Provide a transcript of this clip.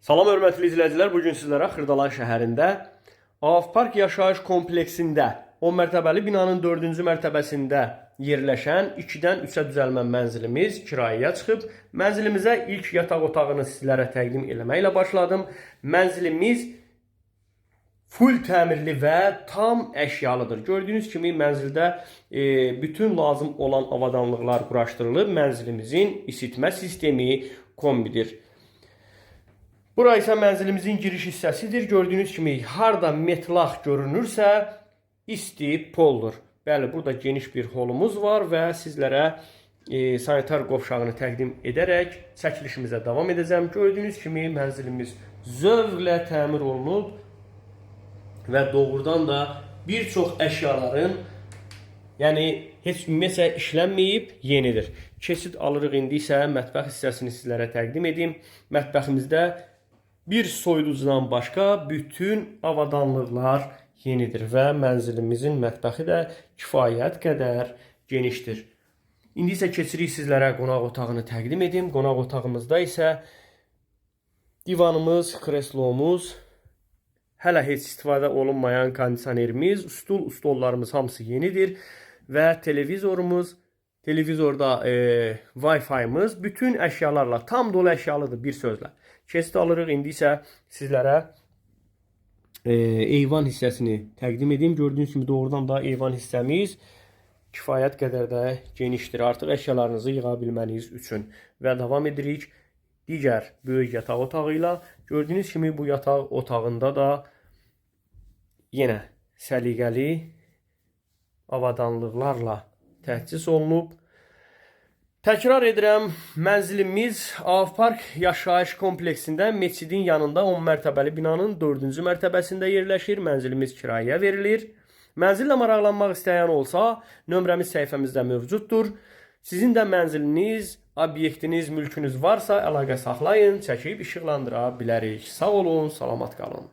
Salam hörmətli izləyicilər, bugün sizlərə Xırdalan şəhərində Avpark yaşayış kompleksində 10 mərtəbəli binanın 4-cü mərtəbəsində yerləşən 2-dən 3-ə düzəlmə mənzilimiz kirayəyə çıxıb. Mənzilimizə ilk yataq otağını sizlərə təqdim eləməklə başladım. Mənzilimiz full təmirli və tam əşyalıdır. Gördüyünüz kimi mənzildə bütün lazım olan avadanlıqlar quraşdırılıb. Mənzilimizin isitmə sistemi kombidir. Bura isə mənzilimizin giriş hissəsidir. Gördüyünüz kimi harda metlaq görünürsə isti poldur. Bəli, burada geniş bir holumuz var və sizlərə sanitar qovşağını təqdim edərək çəkilişimizə davam edəcəm. Gördüyünüz kimi mənzilimiz zövqlə təmir olunub və doğrudan da bir çox əşyaların, yəni heç ümumiyyətlə işlənməyib, yenidir. Keçid alırıq, indi isə mətbəx hissəsini sizlərə təqdim edim. Mətbəximizdə bir soyuducudan başqa bütün avadanlıqlar yenidir və mənzilimizin mətbəxi də kifayət qədər genişdir. İndi isə keçirik sizlərə qonaq otağını təqdim edim. Qonaq otağımızda isə divanımız, kreslomuz, hələ heç istifadə olunmayan kondisionerimiz, stollarımız hamısı yenidir və televizorda Wi-Fi'miz bütün əşyalarla tam dolu əşyalıdır, bir sözlə. Keçid alırıq, indi isə sizlərə eyvan hissəsini təqdim edim. Gördüyünüz kimi doğrudan da eyvan hissəmiz kifayət qədər də genişdir. Artıq əşyalarınızı yığa bilməniz üçün. Və davam edirik digər böyük yataq otağı ilə. Gördüyünüz kimi bu yataq otağında da yenə səliqəli avadanlıqlarla təchiz olunub. Təkrar edirəm, mənzilimiz Avpark yaşayış kompleksində meçidin yanında 10 mərtəbəli binanın 4-cü mərtəbəsində yerləşir. Mənzilimiz kirayəyə verilir. Mənzillə maraqlanmaq istəyən olsa, nömrəmiz səhifəmizdə mövcuddur. Sizin də mənziliniz, obyektiniz, mülkünüz varsa əlaqə saxlayın, çəkib işıqlandıra bilərik. Sağ olun, salamat qalın.